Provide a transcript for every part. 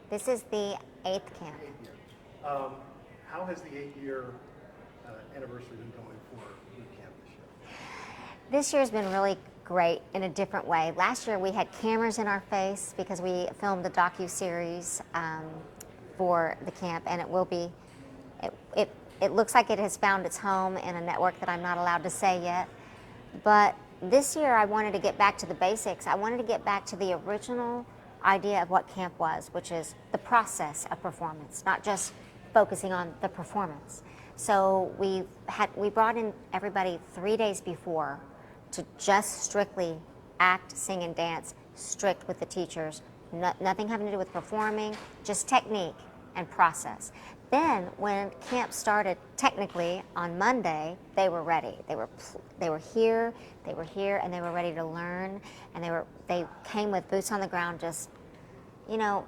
This is the 8th camp. 8th year. How has the 8-year anniversary been going for boot camp this year? This year's been really great in a different way. Last year we had cameras in our face because we filmed the docu-series for the camp, and it will be, it looks like it has found its home in a network that I'm not allowed to say yet. But this year I wanted to get back to the basics. I wanted to get back to the original idea of what camp was, which is the process of performance, not just focusing on the performance. So we brought in everybody 3 days before to just strictly act, sing, and dance, strict with the teachers. Nothing having to do with performing, just technique and process. Then when camp started, technically on Monday, they were ready. They were here, and they were ready to learn. And they came with boots on the ground. Just, you know,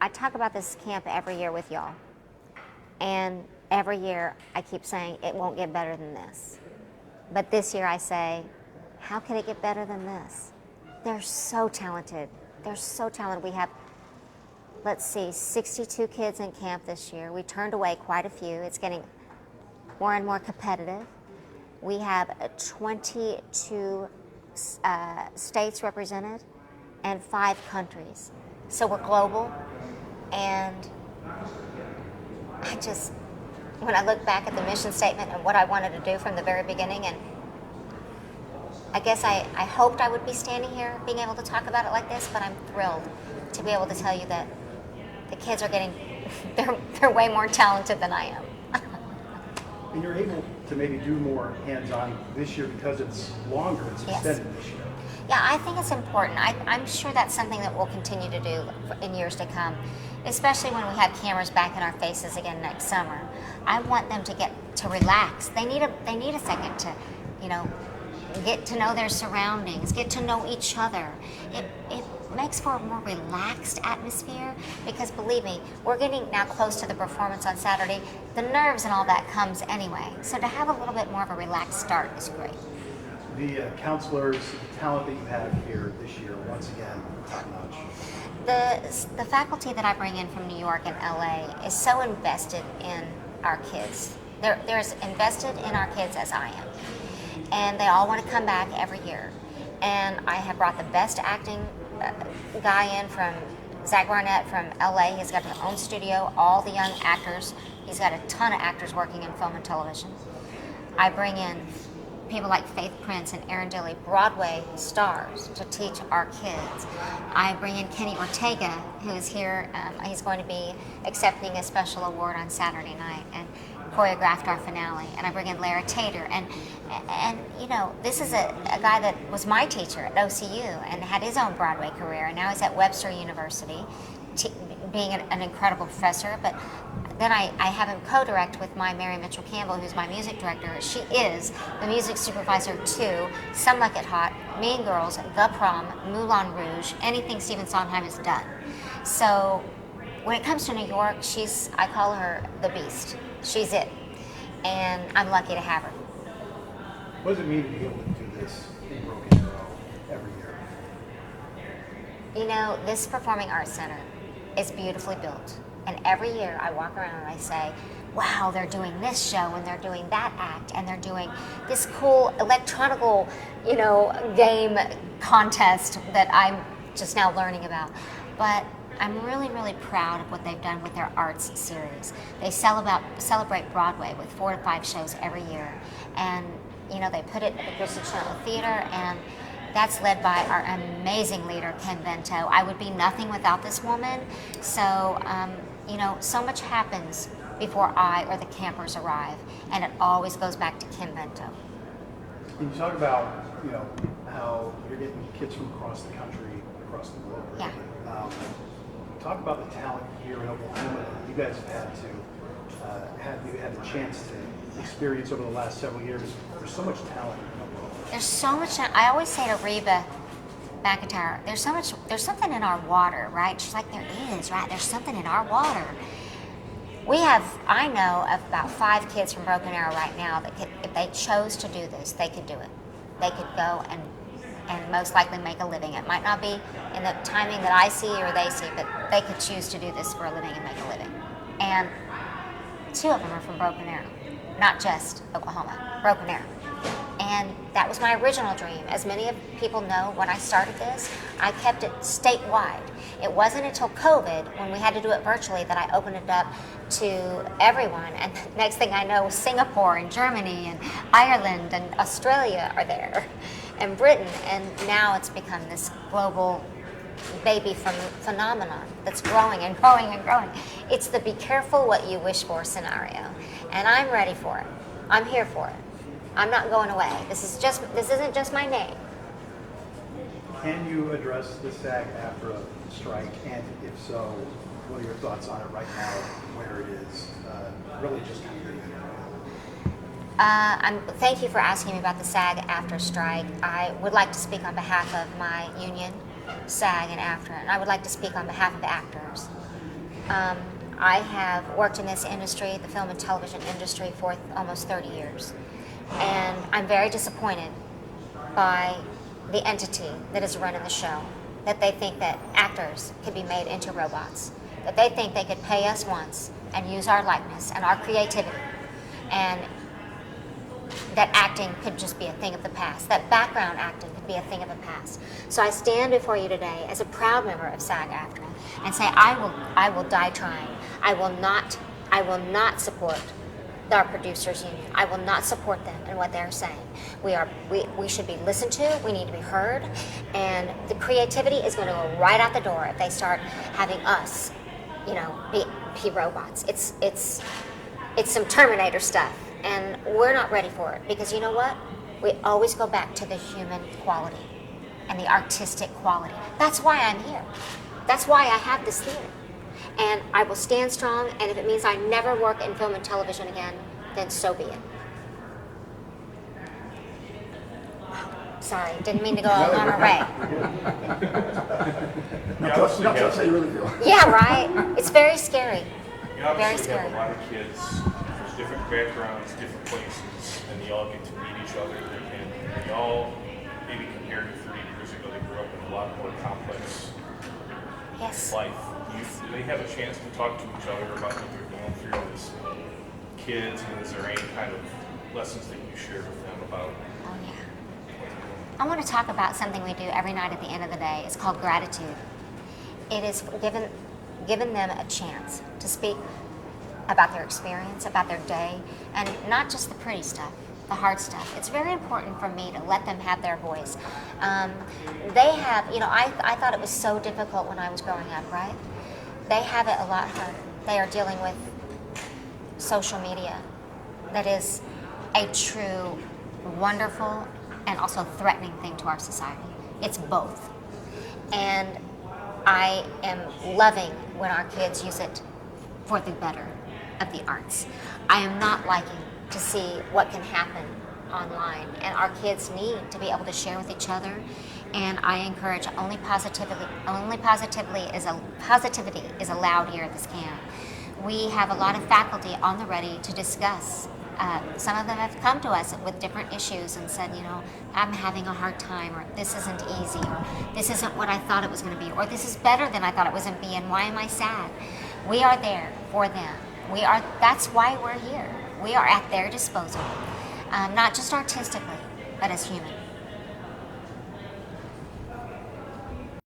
I talk about this camp every year with y'all, and every year I keep saying it won't get better than this. But this year I say, how can it get better than this? They're so talented. They're so talented. We have, let's see, 62 kids in camp this year. We turned away quite a few. It's getting more and more competitive. We have 22 states represented and 5 countries. So we're global. And when I look back at the mission statement and what I wanted to do from the very beginning, and I guess I hoped I would be standing here being able to talk about it like this, but I'm thrilled to be able to tell you that the kids are getting, they're way more talented than I am. And you're able to maybe do more hands-on this year because it's longer, it's extended this year. Yeah, I think it's important. I'm sure that's something that we'll continue to do in years to come, especially when we have cameras back in our faces again next summer. I want them to get to relax. They need a second to, you know, get to know their surroundings, get to know each other. It makes for a more relaxed atmosphere because, believe me, we're getting now close to the performance on Saturday. The nerves and all that comes anyway. So to have a little bit more of a relaxed start is great. The counselors, the talent that you have here this year, once again, top-notch. The faculty that I bring in from New York and LA is so invested in our kids. They're as invested in our kids as I am. And they all want to come back every year. And I have brought the best acting guy in from Zach Barnett from LA. He's got his own studio, all the young actors. He's got a ton of actors working in film and television. I bring in people like Faith Prince and Aaron Dilley, Broadway stars, to teach our kids. I bring in Kenny Ortega, who is here. He's going to be accepting a special award on Saturday night and choreographed our finale. And I bring in Lara Tater. And you know, this is a guy that was my teacher at OCU and had his own Broadway career. And now he's at Webster University, being an incredible professor. But then I have him co-direct with my Mary Mitchell Campbell, who's my music director. She is the music supervisor to Some Like It Hot, Mean Girls, The Prom, Moulin Rouge, anything Stephen Sondheim has done. So when it comes to New York, I call her the Beast. She's it. And I'm lucky to have her. What does it mean to be able to do this in Broken Arrow every year? You know, this Performing Arts Center is beautifully built. And every year I walk around and I say, wow, they're doing this show and they're doing that act and they're doing this cool electronical, you know, game contest that I'm just now learning about. But I'm really, really proud of what they've done with their arts series. They celebrate Broadway with 4 to 5 shows every year. And, you know, they put it at the Kristin Chenoweth Theater, and that's led by our amazing leader, Kim Bento. I would be nothing without this woman. So, you know, so much happens before I or the campers arrive, and it always goes back to Kim Bento. Can you talk about, you know, how you're getting kids from across the country, across the globe? Really? Yeah. Talk about the talent here in Oklahoma that you guys have had the chance to experience over the last several years. There's so much talent in Oklahoma. There's so much. I always say to Reba McEntire, there's something in our water, right? She's like, there is, right? There's something in our water. I know of about 5 kids from Broken Arrow right now that if they chose to do this, they could do it. They could go and and most likely make a living. It might not be in the timing that I see or they see, but they could choose to do this for a living and make a living. And 2 of them are from Broken Arrow, not just Oklahoma, Broken Arrow. And that was my original dream. As many of people know, when I started this, I kept it statewide. It wasn't until COVID, when we had to do it virtually, that I opened it up to everyone. And the next thing I know, Singapore and Germany and Ireland and Australia are there, and Britain. And now it's become this global baby phenomenon that's growing and growing and growing. It's the be careful what you wish for scenario. And I'm ready for it. I'm here for it. I'm not going away. This isn't just my name. Can you address the SAG-AFTRA strike? And if so, what are your thoughts on it right now, where it is? Really just kind of getting into it. Thank you for asking me about the SAG-AFTRA strike. I would like to speak on behalf of my union, SAG and AFTRA, and I would like to speak on behalf of actors. I have worked in this industry, the film and television industry, for almost 30 years. And I'm very disappointed by the entity that is running the show, that they think that actors could be made into robots, that they think they could pay us once and use our likeness and our creativity, and that acting could just be a thing of the past, that background acting could be a thing of the past. So I stand before you today as a proud member of SAG-AFTRA and say I will die trying. I will not support our producers union. I will not support them in what they're saying. We should be listened to, we need to be heard, and the creativity is going to go right out the door if they start having us, be robots. It's some Terminator stuff, and we're not ready for it, because you know what? We always go back to the human quality and the artistic quality. That's why I'm here. That's why I have this theater. And I will stand strong, and if it means I never work in film and television again, then so be it. Sorry, didn't mean to go on a rant. That's how you really feel. Yeah, right? It's very scary. You Very obviously have scary. a lot of kids, there's different backgrounds, different places, and they all get to meet each other, and they all, maybe compared to 30 years ago, they grew up in a lot more complex Yes. life. Do they have a chance to talk to each other about what they're going through as kids, and is there any kind of lessons that you share with them about Oh, yeah. what they're doing? I want to talk about something we do every night at the end of the day. It's called gratitude. It is given them a chance to speak about their experience, about their day, and not just the pretty stuff, the hard stuff. It's very important for me to let them have their voice. They have, I thought it was so difficult when I was growing up, right? They have it a lot harder. They are dealing with social media that is a true, wonderful, and also threatening thing to our society. It's both. And I am loving when our kids use it for the better of the arts. I am not liking to see what can happen online, and our kids need to be able to share with each other. And I encourage only positivity is allowed here at this camp. We have a lot of faculty on the ready to discuss. Some of them have come to us with different issues and said, I'm having a hard time, or this isn't easy, or this isn't what I thought it was going to be, or this is better than I thought it was going to be, and why am I sad? We are there for them. That's why we're here. We are at their disposal, not just artistically, but as human.